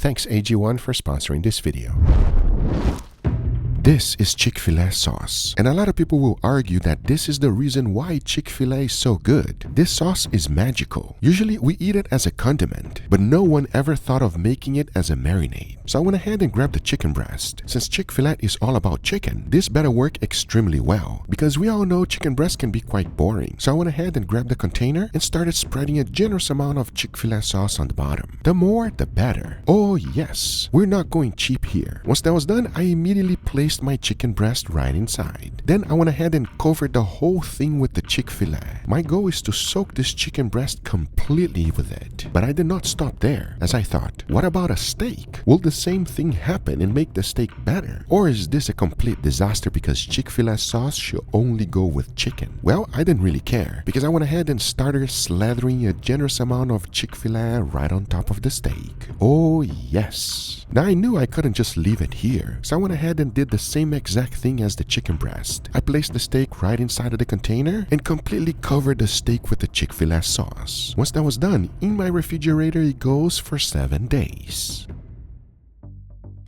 Thanks AG1 for sponsoring this video. This is Chick-Fil-A sauce, and a lot of people will argue that this is the reason why Chick-Fil-A is so good. This sauce is magical. Usually we eat it as a condiment, but no one ever thought of making it as a marinade. So I went ahead and grabbed the chicken breast. Since Chick-Fil-A is all about chicken, this better work extremely well, because we all know chicken breast can be quite boring. So I went ahead and grabbed the container and started spreading a generous amount of Chick-Fil-A sauce on the bottom. The more, the better. Oh yes, we're not going cheap here. Once that was done, I immediately placed my chicken breast right inside. Then I went ahead and covered the whole thing with the Chick-Fil-A. My goal is to soak this chicken breast completely with it. But I did not stop there, as I thought, what about a steak? Will the same thing happen and make the steak better? Or is this a complete disaster because Chick-Fil-A sauce should only go with chicken? Well, I didn't really care, because I went ahead and started slathering a generous amount of Chick-Fil-A right on top of the steak. Oh yes. Now I knew I couldn't just leave it here, so I went ahead and did the same exact thing as the chicken breast. I placed the steak right inside of the container and completely covered the steak with the Chick-Fil-A sauce. Once that was done, in my refrigerator it goes for 7 days.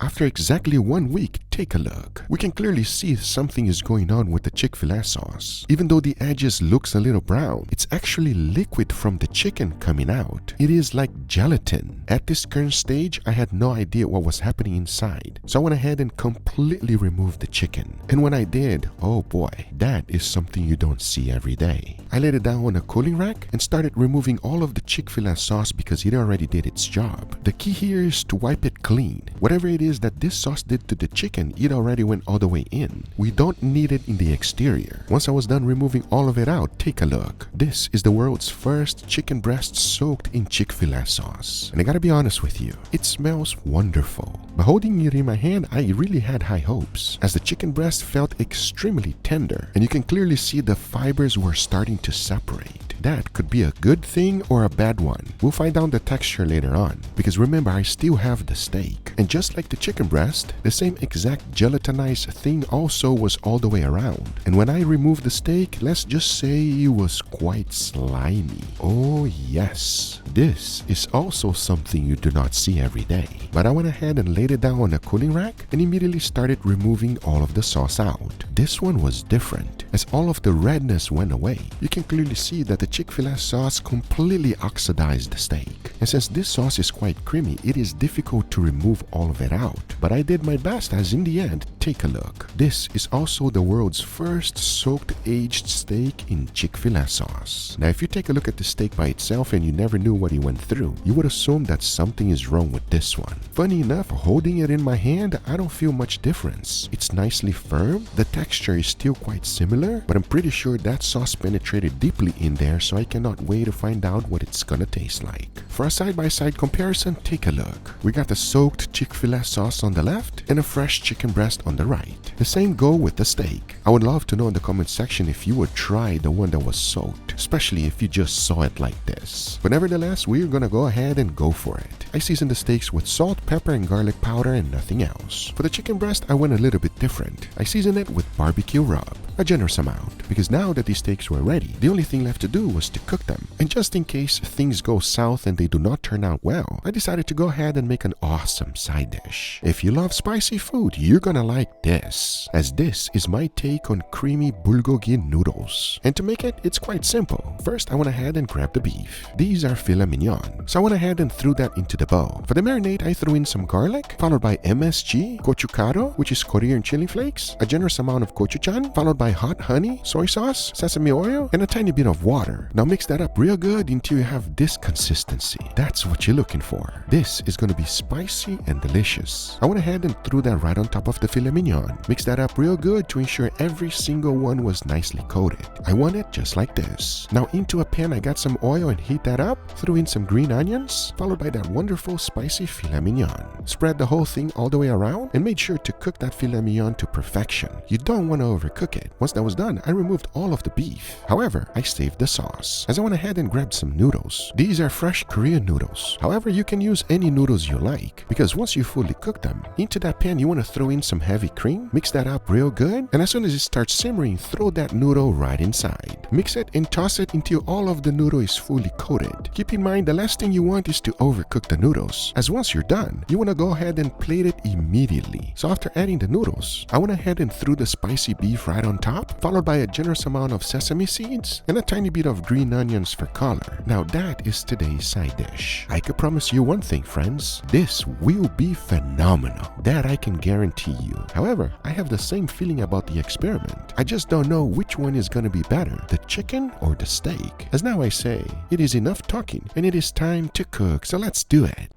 After exactly 1 week, take a look. We can clearly see something is going on with the Chick-Fil-A sauce. Even though the edges looks a little brown, it's actually liquid from the chicken coming out. It is like gelatin. At this current stage, I had no idea what was happening inside. So I went ahead and completely removed the chicken. And when I did, oh boy, that is something you don't see every day. I laid it down on a cooling rack and started removing all of the Chick-Fil-A sauce because it already did its job. The key here is to wipe it clean. Whatever it is that this sauce did to the chicken, it already went all the way in. We don't need it in the exterior. Once I was done removing all of it out, take a look. This is the world's first chicken breast soaked in Chick-Fil-A sauce. And I gotta be honest with you, it smells wonderful. By holding it in my hand, I really had high hopes, as the chicken breast felt extremely tender, and you can clearly see the fibers were starting to separate. That could be a good thing or a bad one. We'll find out the texture later on, because remember, I still have the steak. And just like the chicken breast, the same exact gelatinized thing also was all the way around. And when I removed the steak, let's just say it was quite slimy. Oh yes, this is also something you do not see every day. But I went ahead and laid it down on a cooling rack and immediately started removing all of the sauce out. This one was different, as all of the redness went away. You can clearly see that the Chick-Fil-A sauce completely oxidized the steak. And since this sauce is quite creamy, it is difficult to remove all of it out. But I did my best, as in the end, take a look. This is also the world's first soaked aged steak in Chick-Fil-A sauce. Now if you take a look at the steak by itself and you never knew what it went through, you would assume that something is wrong with this one. Funny enough, holding it in my hand, I don't feel much difference. It's nicely firm, the texture is still quite similar, but I'm pretty sure that sauce penetrated deeply in there, so I cannot wait to find out what it's gonna taste like. For a side-by-side comparison, take a look. We got the soaked Chick-Fil-A sauce on the left and a fresh chicken breast on the right. The same go with the steak. I would love to know in the comment section if you would try the one that was soaked, especially if you just saw it like this. But nevertheless, we're gonna go ahead and go for it. I seasoned the steaks with salt, pepper, and garlic powder and nothing else. For the chicken breast, I went a little bit different. I seasoned it with barbecue rub, a generous amount, because now that these steaks were ready, the only thing left to do was to cook them. And just in case things go south and they do not turn out well, I decided to go ahead and make an awesome side dish. If you love spicy food, you're gonna like this, as this is my take on creamy bulgogi noodles. And to make it, it's quite simple. First, I went ahead and grabbed the beef. These are filet mignon, so I went ahead and threw that into the bowl. For the marinade, I threw in some garlic, followed by MSG, gochujang, which is Korean chili flakes, a generous amount of gochujang, followed by hot honey, soy sauce, sesame oil, and a tiny bit of water. Now mix that up real good until you have this consistency. That's what you're looking for. This is going to be spicy and delicious. I went ahead and threw that right on top of the filet mignon. Mix that up real good to ensure every single one was nicely coated. I want it just like this. Now into a pan, I got some oil and heat that up. Threw in some green onions, followed by that wonderful spicy filet mignon. Spread the whole thing all the way around and made sure to cook that filet mignon to perfection. You don't want to overcook it. Once that was done, I removed all of the beef. However, I saved the sauce, as I went ahead and grabbed some noodles. These are fresh Korean noodles. However, you can use any noodles you like, because once you fully cook them, into that pan you want to throw in some heavy cream, mix that up real good, and as soon as it starts simmering, throw that noodle right inside. Mix it and toss Toss it until all of the noodle is fully coated. Keep in mind, the last thing you want is to overcook the noodles, as once you're done, you want to go ahead and plate it immediately. So after adding the noodles, I went ahead and threw the spicy beef right on top, followed by a generous amount of sesame seeds and a tiny bit of green onions for color. Now that is today's side dish. I could promise you one thing, friends, this will be phenomenal. That I can guarantee you. However, I have the same feeling about the experiment. I just don't know which one is gonna be better, the chicken or the steak. As now I say, it is enough talking and it is time to cook, so let's do it.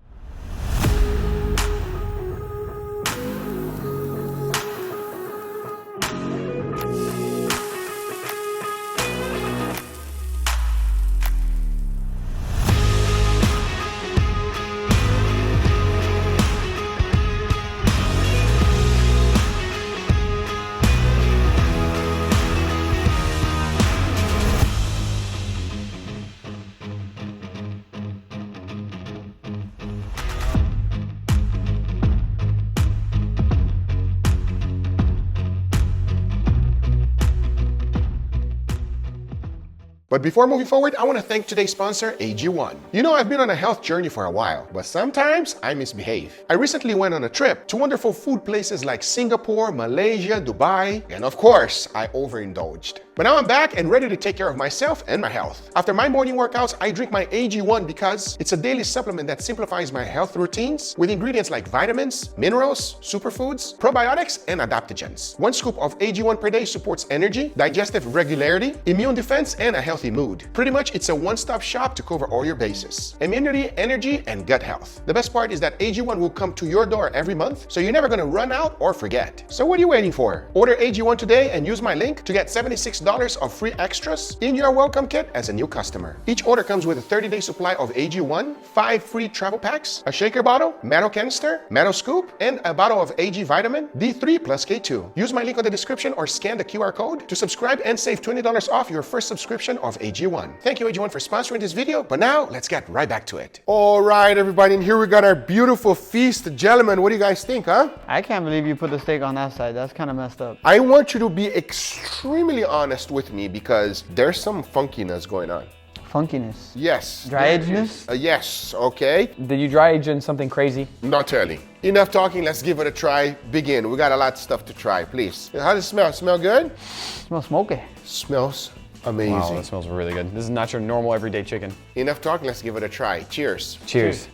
But before moving forward, I want to thank today's sponsor, AG1. You know, I've been on a health journey for a while, but sometimes I misbehave. I recently went on a trip to wonderful food places like Singapore, Malaysia, Dubai, and of course, I overindulged. But now I'm back and ready to take care of myself and my health. After my morning workouts, I drink my AG1 because it's a daily supplement that simplifies my health routines with ingredients like vitamins, minerals, superfoods, probiotics, and adaptogens. One scoop of AG1 per day supports energy, digestive regularity, immune defense, and a healthy mood. Pretty much, it's a one-stop shop to cover all your bases: immunity, energy, and gut health. The best part is that AG1 will come to your door every month, so you're never gonna run out or forget. So what are you waiting for? Order AG1 today and use my link to get $76 of free extras in your welcome kit as a new customer. Each order comes with a 30-day supply of AG1, 5 free travel packs, a shaker bottle, metal canister, metal scoop, and a bottle of AG vitamin D3 plus K2. Use my link on the description or scan the QR code to subscribe and save $20 off your first subscription of AG1. Thank you, AG1, for sponsoring this video, but now let's get right back to it. All right, everybody, and here we got our beautiful feast. Gentlemen, what do you guys think, huh? I can't believe you put the steak on that side. That's kind of messed up. I want you to be extremely honest with me because there's some funkiness going on. Funkiness? Yes. Dry agedness? Yes, okay. Did you dry age in something crazy? Not really. Enough talking, let's give it a try. Begin. We got a lot of stuff to try, please. How does it smell? Smell good? Smells smoky. Smells amazing. Wow, that smells really good. This is not your normal everyday chicken. Enough talking, let's give it a try. Cheers. Cheers.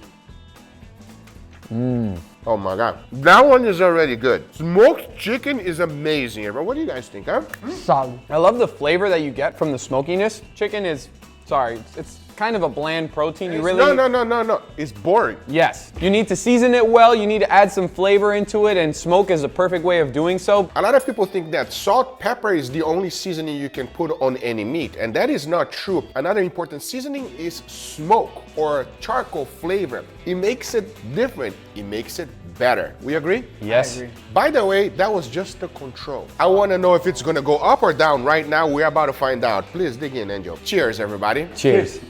Oh my God. That one is already good. Smoked chicken is amazing, everyone. What do you guys think, huh? Solid. I love the flavor that you get from the smokiness. Chicken is, sorry, it's kind of a bland protein. You really No. It's boring. Yes. You need to season it well. You need to add some flavor into it, and smoke is a perfect way of doing so. A lot of people think that salt, pepper is the only seasoning you can put on any meat, and that is not true. Another important seasoning is smoke or charcoal flavor. It makes it different. It makes it better. We agree? Yes. I agree. By the way, that was just the control. I want to know if it's going to go up or down right now. We're about to find out. Please dig in, Angel. Cheers, everybody. Cheers.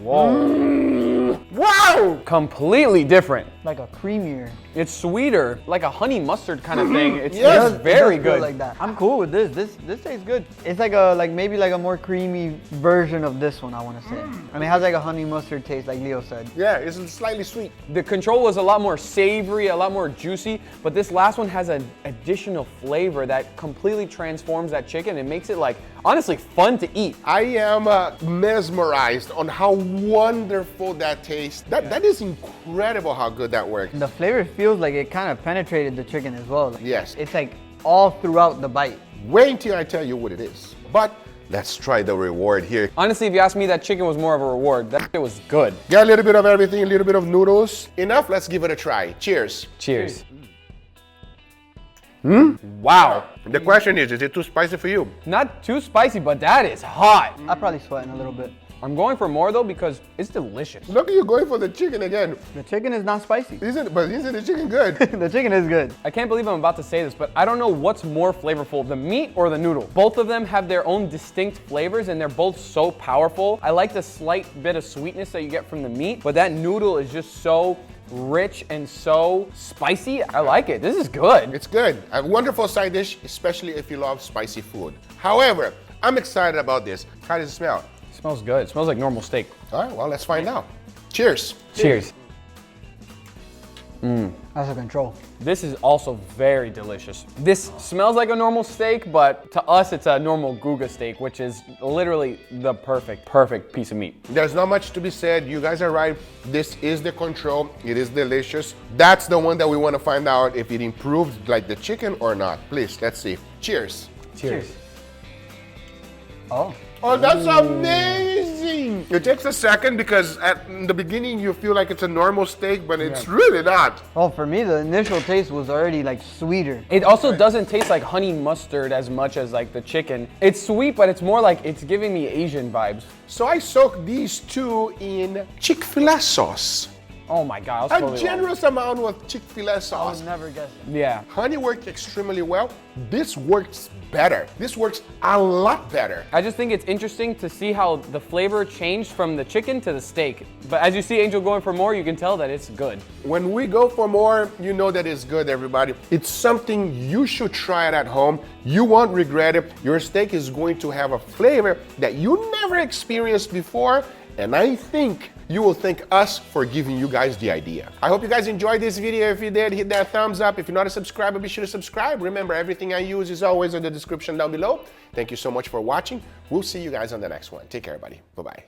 Whoa. Wow! Completely different. Like a creamier. It's sweeter, like a honey mustard kind of thing. It's, Yes. it's very It does feel good. like that. I'm cool with this. This tastes good. It's like maybe like a more creamy version of this one, I want to say. And it has like a honey mustard taste, like Leo said. Yeah, it's slightly sweet. The control was a lot more savory, a lot more juicy, but this last one has an additional flavor that completely transforms that chicken and makes it like, honestly, fun to eat. I am mesmerized on how wonderful that tastes. That is incredible how good that works. The flavor feels like it kind of penetrated the chicken as well. Like, Yes. It's like all throughout the bite. Wait until I tell you what it is. But let's try the reward here. Honestly, if you ask me, that chicken was more of a reward. That shit was good. Get a little bit of everything, a little bit of noodles. Enough, let's give it a try. Cheers. Cheers. Wow. The question is it too spicy for you? Not too spicy, but that is hot. I'm probably sweating a little bit. I'm going for more though because it's delicious. Look at you going for the chicken again. The chicken is not spicy. Isn't the chicken good? The chicken is good. I can't believe I'm about to say this, but I don't know what's more flavorful, the meat or the noodle. Both of them have their own distinct flavors and they're both so powerful. I like the slight bit of sweetness that you get from the meat, but that noodle is just so rich and so spicy. I like it. This is good. It's good. A wonderful side dish, especially if you love spicy food. However, I'm excited about this. How does it smell? It smells good. It smells like normal steak. All right, well, let's find out. Cheers. Cheers. That's a control. This is also very delicious. This smells like a normal steak, but to us, it's a normal Guga steak, which is literally the perfect piece of meat. There's not much to be said. You guys are right. This is the control. It is delicious. That's the one that we want to find out if it improved like the chicken or not. Please, let's see. Cheers. Cheers. Oh. Oh, that's amazing! It takes a second because in the beginning you feel like it's a normal steak, but it's really not. Well, for me, the initial taste was already like sweeter. It also doesn't taste like honey mustard as much as like the chicken. It's sweet, but it's more like it's giving me Asian vibes. So I soaked these two in Chick-Fil-A sauce. Oh my God, I was A totally wrong. generous amount with Chick-Fil-A I sauce. would never guess it. Yeah. Honey worked extremely well. This works better. This works a lot better. I just think it's interesting to see how the flavor changed from the chicken to the steak. But as you see Angel going for more, you can tell that it's good. When we go for more, you know that it's good, everybody. It's something you should try it at home. You won't regret it. Your steak is going to have a flavor that you never experienced before. And I think you will thank us for giving you guys the idea. I hope you guys enjoyed this video. If you did, hit that thumbs up. If you're not a subscriber, be sure to subscribe. Remember, everything I use is always in the description down below. Thank you so much for watching. We'll see you guys on the next one. Take care, everybody. Bye-bye.